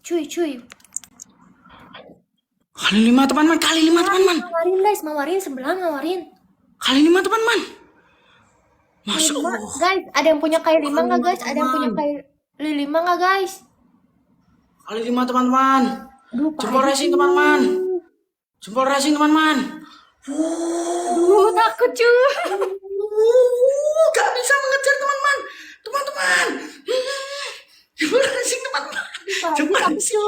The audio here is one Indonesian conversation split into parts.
Cuy. Kali 5 teman-teman, kali 5 teman-teman. Ngawarin guys, ngawarin sebelah ngawarin. Kali 5 teman-teman. Masya Lima. Allah. Guys, ada yang punya kali 5 nggak guys? Ada yang punya teman-teman. kali 5 nggak guys? Kali 5 teman-teman. Aduh, Jempol racing teman-teman. Jempol racing teman-teman. Aduh, takut cuy. Gak bisa mengejar teman-teman. Teman-teman. Jempol racing teman-teman. Jempol racing.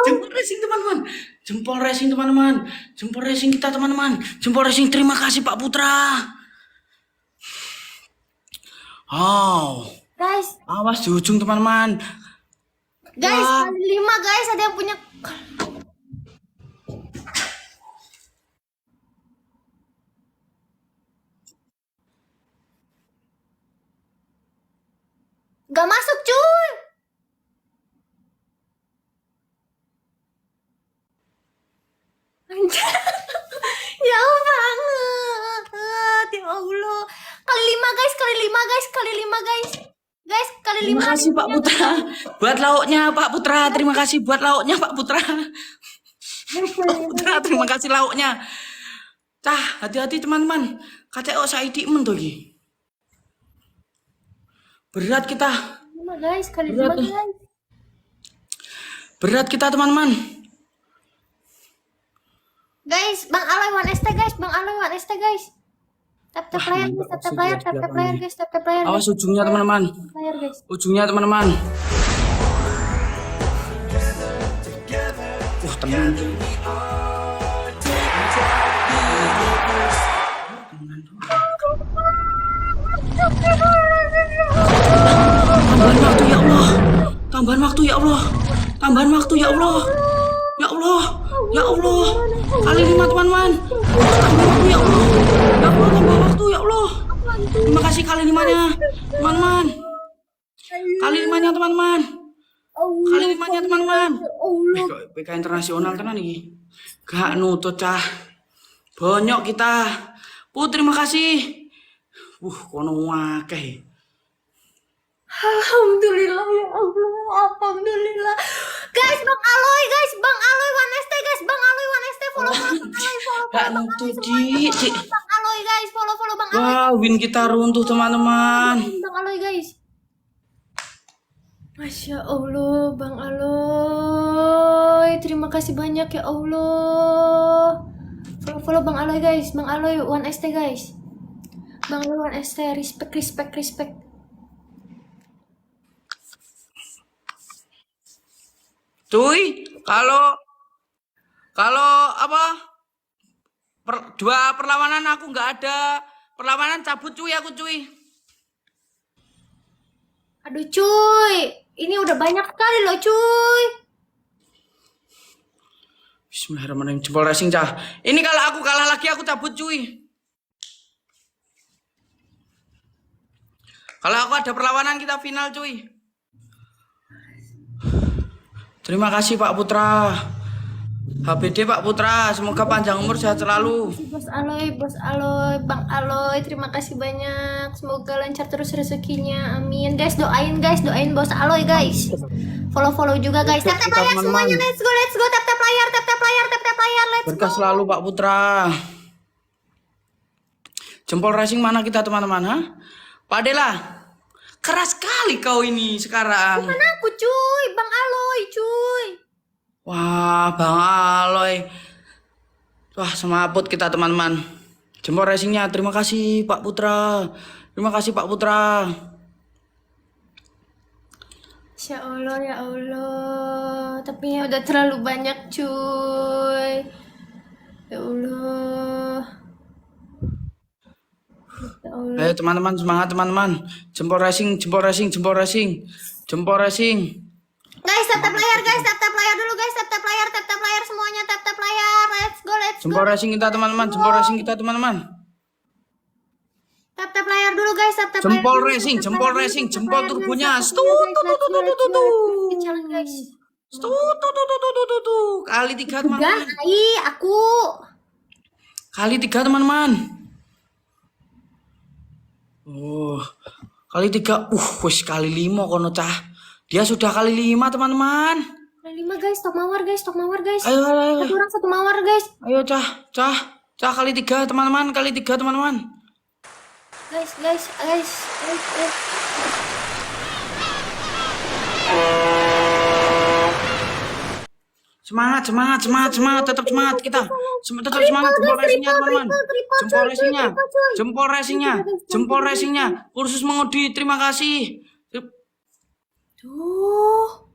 Jempol racing teman-teman. Jempol racing teman-teman. Jempol racing kita teman-teman. Jempol racing, terima kasih Pak Putra. Oh. Guys, Awas di ujung teman-teman. guys, Wah. kali 5 guys, ada yang punya. Gak masuk cuy. Anjir. Jauh banget. Ya Allah. Kali 5 guys, kali 5 guys, kali 5 guys. Guys, kali 5. Terima kasih Pak Putra. Buat lauknya Pak Putra. Terima kasih buat lauknya Pak Putra. Pak Putra, terima kasih lauknya. Cah, hati-hati teman-teman. KTO Saidi men tuh iki. Berat kita. 5 guys, kali 5 Berat. guys. Berat kita teman-teman. Guys, Bang Aloy 1ST guys, Bang Aloy 1ST guys. Tap layar guys, tap layar, tap layar guys, tap layar. Awas ujungnya teman-teman. Layar guys. Ujungnya teman-teman. Tenang. Tambahan waktu ya Allah. Tambahan waktu ya Allah. Tambahan waktu ya Allah. Ya Allah. Ya Allah. Kali 5 teman-teman. Tambah waktu ya Allah. Ya Allah, tambah waktu ya Allah. Terima kasih kali 5-nya. Teman-teman. Kali 5-nya teman-teman. Kali 5-nya teman-teman. PK internasional tenan iki. Gak nutut cah. Banyak kita. Terima kasih. Kono akeh. Alhamdulillah ya Allah, alhamdulillah. Guys, Bang Aloy guys, Bang Aloy 1ST guys, Bang Aloy 1ST follow Bang Aloy, follow Gak nutut Dik. Bang Aloy guys, follow Bang Aloy. Wah, win kita runtuh teman-teman. Bang Aloy guys. Masya Allah, Bang Aloy. Terima kasih banyak ya Allah. Follow Bang Aloy guys, Bang Aloy 1ST guys. Bang Aloy 1ST, respect. Cuy, kalau apa? Dua perlawanan aku nggak ada perlawanan, cabut cuy aku cuy. Aduh cuy, ini udah banyak sekali loh cuy. Bismillahirrahmanirrahim, jempol racing cah. Ini kalau aku kalah lagi aku cabut cuy. Kalau aku ada perlawanan kita final cuy. Terima kasih Pak Putra. HBD Pak Putra, semoga panjang umur sehat selalu. Bos Aloy, Bang Aloy, terima kasih banyak. Semoga lancar terus rezekinya, amin. Guys, doain Bos Aloy guys. Follow juga guys. Tap layar semuanya, let's go. Tap layar, let's go. Berkah selalu Pak Putra. Jempol racing mana kita teman-teman, ha? Pak Dela, keras sekali kau ini sekarang. Bukan aku cuy, Bang Aloy cuy. Wah, Bang Aloy. Wah, semaput kita teman-teman. Jempol racingnya, terima kasih Pak Putra. Terima kasih Pak Putra. Ya Allah. Tapi ya udah terlalu banyak cuy. Ya Allah. Ya Allah. Ayo teman-teman, semangat teman-teman. Jempol racing. Guys, tap layar guys, tap layar dulu guys, tap layar semuanya, tap layar, let's go. Jempol racing kita teman-teman, Tap layar dulu guys, tap Jempol layar. racing, jempol turbonya. Jalan guys. Kali 3 teman-teman. Aku. Kali 3 teman-teman. Oh, kali 3. Wis kali 5 kono cah. Dia sudah kali 5 teman-teman. Kali 5 guys. guys, stok mawar guys, stok mawar guys. Ayo, ayo, ayo. Satu orang satu mawar guys. Ayo, Cah kali 3 teman-teman, kali 3 teman-teman. Guys. Semangat, tetap semangat kita. Tetap semangat, jempol racingnya teman-teman. Jempol racingnya. Kursus mengemudi, terima kasih. Tuh.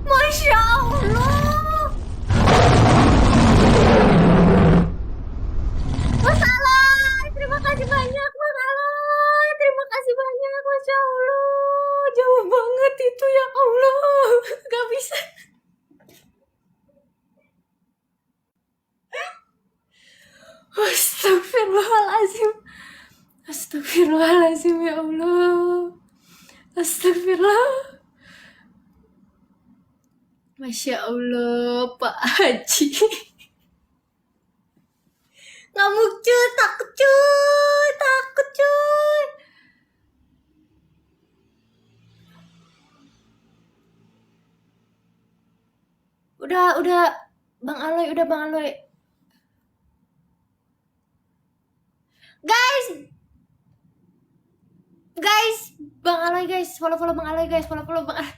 Masya Allah. Mas Aloy, terima kasih banyak Mas Aloy. Terima kasih banyak, Masya Allah. Jauh banget itu ya Allah. Gak bisa. Astagfirullahaladzim. Astagfirullahaladzim ya Allah. Astagfirullah. Masya Allah, Pak Haji. Ngamuk cuy, takut cuy. Udah, Bang Aloy. Guys, Bang Aloy guys, follow Bang Aloy guys, follow Bang Aloy.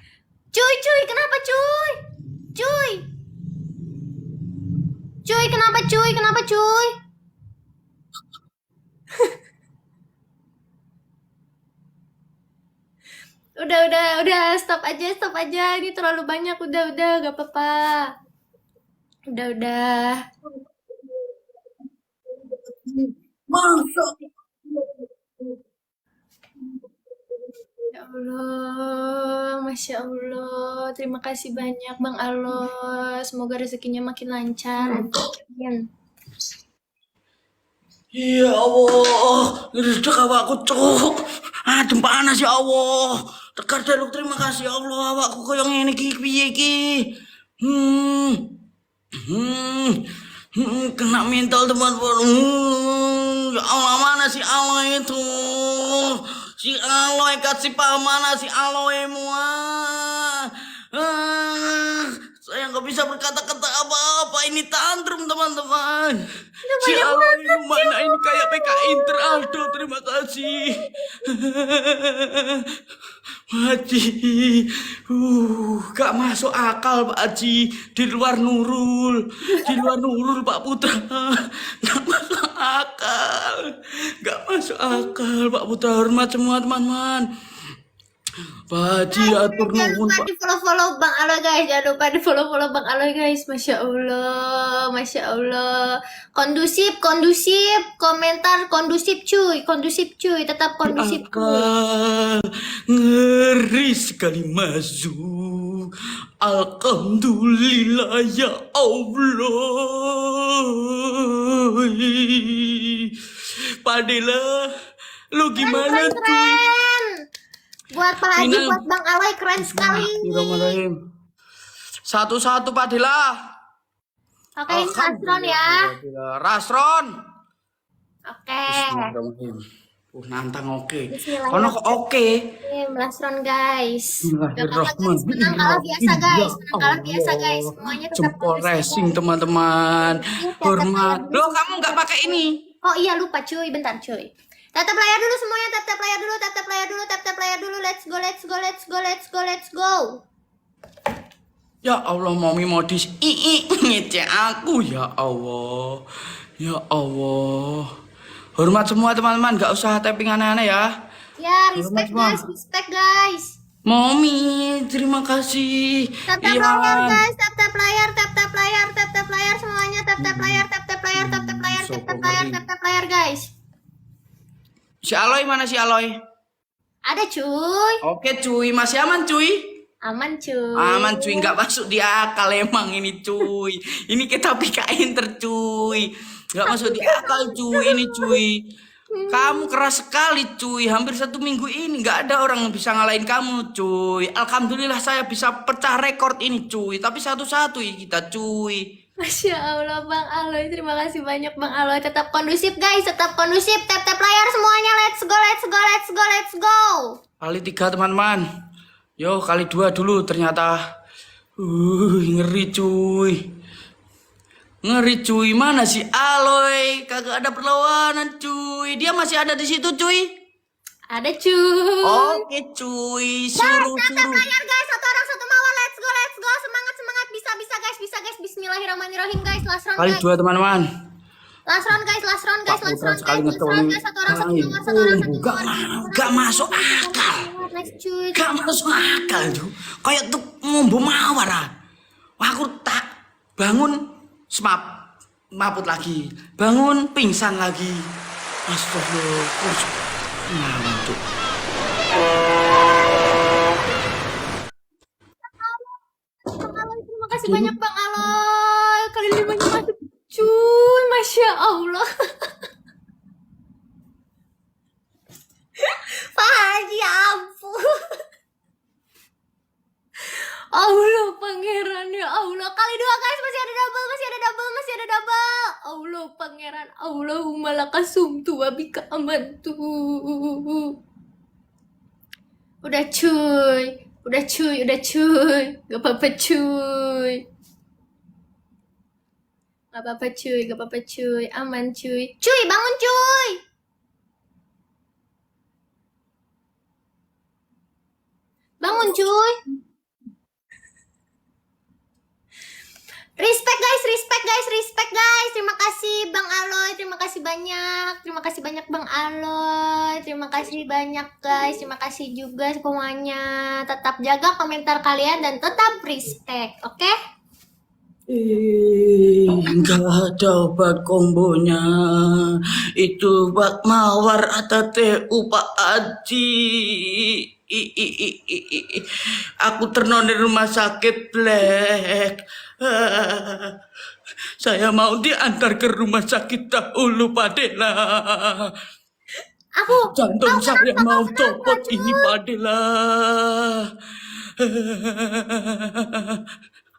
Cuy, kenapa cuy? Cuy, kenapa cuy? Udah, stop aja. Ini terlalu banyak, udah, gak apa-apa. Udah. Ya Allah, Masya Allah. Terima kasih banyak Bang Aloy. Semoga rezekinya makin lancar. Amin. Ya Allah, rezeki awakku cuk. Adem panas ya Allah. Tegar daluk terima kasih ya Allah awakku koyo ngene iki piye iki. Kena mental teman-teman. Ya Allah, mana si Aloy itu? Si Aloy kasih mana si Aloy saya nggak bisa berkata-kata apa-apa, ini tantrum teman-teman. Si Aloy mana ini kayak PK Inter Aldo, terima kasih. Pak Haji, gak masuk akal Pak Haji, di luar Nurul Pak Putra, gak masuk akal Pak Putra. Hormat semua teman-teman. Pak Haji atur nuhun Pak. Jangan lupa di follow Bang Aloy guys. Jangan lupa di follow Bang Aloy guys. Masya Allah. Kondusif. Komentar kondusif cuy. Tetap kondusif cuy. Ngeri sekali masuk. Alhamdulillah ya Allah. Pak Dela, lu gimana tuh? Keren. Buat Pak Haji, buat Bang Aloy keren sekali. Bismillahirrahmanirrahim. Satu-satu Pak Dela. Oke, ini Rasron ya. Rasron. Oke. Bismillahirrahmanirrahim. Nantang oke. Bismillahirrahmanirrahim. Kono kok oke. Rasron guys. Bismillahirrahmanirrahim. Menang kalah biasa guys. Semuanya tetap Jempol racing teman-teman. Hormat. Loh, kamu nggak pakai ini? Oh iya lupa cuy, bentar cuy. Tatap layar dulu semuanya, tatap layar dulu. Let's go. Ya Allah, Mami modis ngece aku ya Allah. Hormat semua teman-teman, gak usah tapping aneh-aneh ya. Ya, respect guys. Mami, terima kasih. Tatap layar guys, tatap layar semuanya, tatap layar guys. Si Aloy mana si Aloy? Ada cuy. Oke cuy, masih aman cuy? Aman cuy. Aman cuy, nggak masuk di akal emang ini cuy. Ini kita pikain tercuy. Nggak masuk di akal cuy ini cuy. Kamu keras sekali cuy. Hampir 1 minggu ini nggak ada orang yang bisa ngalahin kamu cuy. Alhamdulillah saya bisa pecah rekor ini cuy. Tapi satu-satu ya kita cuy. Masya Allah Bang Aloy, terima kasih banyak Bang Aloy. Tetap kondusif guys, tap layar semuanya. Let's go. Kali 3 teman-teman. Yo kali 2 dulu ternyata. Ngeri cuy. Ngeri cuy, mana si Aloy? Kagak ada perlawanan cuy. Dia masih ada di situ cuy. Ada cuy. Oke cuy, suruh. Player guys, satu orang satu mawar. Let's go. Semangat. Bisa guys. Bismillahirrahmanirrahim guys. Last round Kali guys. 2 teman-teman. Last round guys. Pak Putra sekali ngetolong. Satu orang satu mawar. Gak masuk akal. Next cuy. Gak masuk akal tuh. Kayak tuh ngombo mawar. Aku tak bangun maput lagi. Bangun pingsan lagi. Astagfirullah. Ngantuk. Terima kasih banyak Bang Aloy. Kali 5-nya masuk cuy. Masya Allah. Pak Haji ampun. Allah pangeran ya Allah. Kali 2 guys, masih ada double. Allah pangeran. Allahumma lakasumtu wa bika amantu. Udah cuy. Gak apa-apa cuy. Aman cuy. Cuy, bangun cuy. Bangun cuy. Respect guys. Terima kasih Bang Aloy. Terima kasih banyak Bang Aloy. Terima kasih banyak guys. Terima kasih juga semuanya. Tetap jaga komentar kalian dan tetap respect, oke? Enggak ada obat kombonya. Itu bak mawar atau TU Pak Haji. Aku ternon di rumah sakit Black. Saya mau diantar ke rumah sakit dahulu Pak Dela. Jantung saya mau copot ini Pak Dela.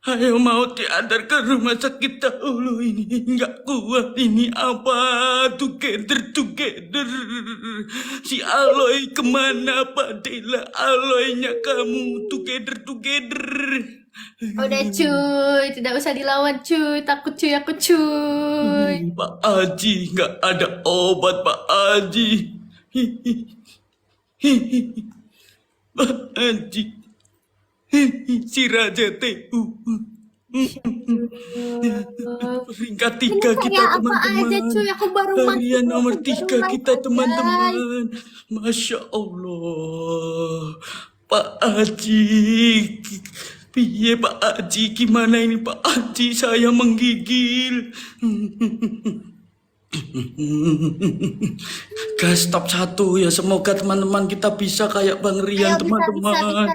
Ayo mau diantar ke rumah sakit dahulu ini. Nggak kuat ini apa. Together. Si Aloy kemana Pak Dela? Aloynya kamu together. Udah cuy, tidak usah dilawan cuy. Takut cuy aku cuy. Pak Haji nggak ada obat Pak Haji. Pak Haji. Si Raja TU. Peringkat 3 kita teman-teman. Harian nomor 3 kita teman-teman. Masya Allah. Pak Haji. Piye Pak Haji, gimana ini Pak Haji, saya menggigil. Guys, top 1 ya, semoga teman-teman kita bisa kayak Bang Rian teman-teman.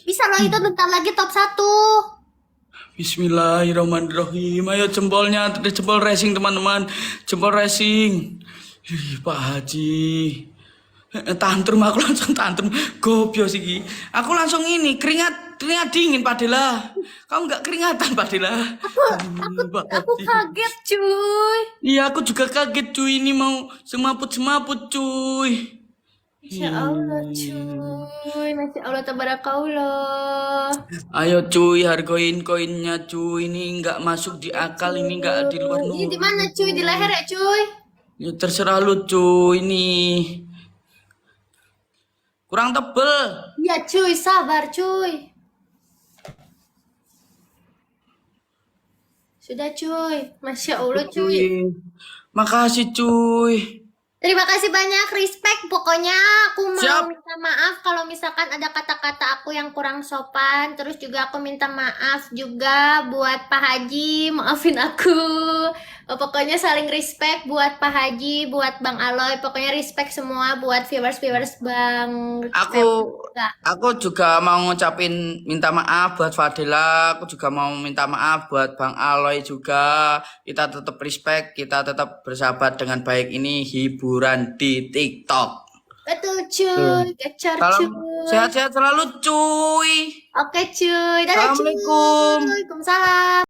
Bisa loh, itu bentar lagi top 1. Bismillahirrahmanirrahim. Ayo jempolnya, jempol racing teman-teman. Jempol racing. Pak Haji. Tantrum, aku langsung tantrum. Gobios iki. Aku langsung ini keringat dingin Pak Dela. Kamu nggak keringatan Pak Dela? Aku kaget cuy. Iya, aku juga kaget cuy, ini mau semaput cuy. Masya Allah cuy. Masya Allah tabarakallah. Ayo cuy, hargain koinnya cuy. Ini nggak masuk di akal, ini nggak di luar nur. Ini di mana cuy? Di leher ya cuy? Ya terserah lu cuy, ini kurang tebel. Ya cuy, sabar cuy. Sudah cuy. Masya Allah cuy. Makasih cuy. Terima kasih banyak, respect. Pokoknya aku mau Siap. minta maaf kalau misalkan ada kata-kata aku yang kurang sopan. Terus juga aku minta maaf juga buat Pak Haji, maafin aku. Pokoknya saling respect buat Pak Haji, buat Bang Aloy. Pokoknya respect semua buat viewers Bang. Aku juga mau ngucapin minta maaf buat Fadila. Aku juga mau minta maaf buat Bang Aloy juga. Kita tetap respect, kita tetap bersahabat dengan baik. Ini hiburan di TikTok. Betul cuy, gacor cuy. Sehat-sehat selalu cuy. Oke cuy, dadah cuy. Assalamualaikum. Waalaikumsalam.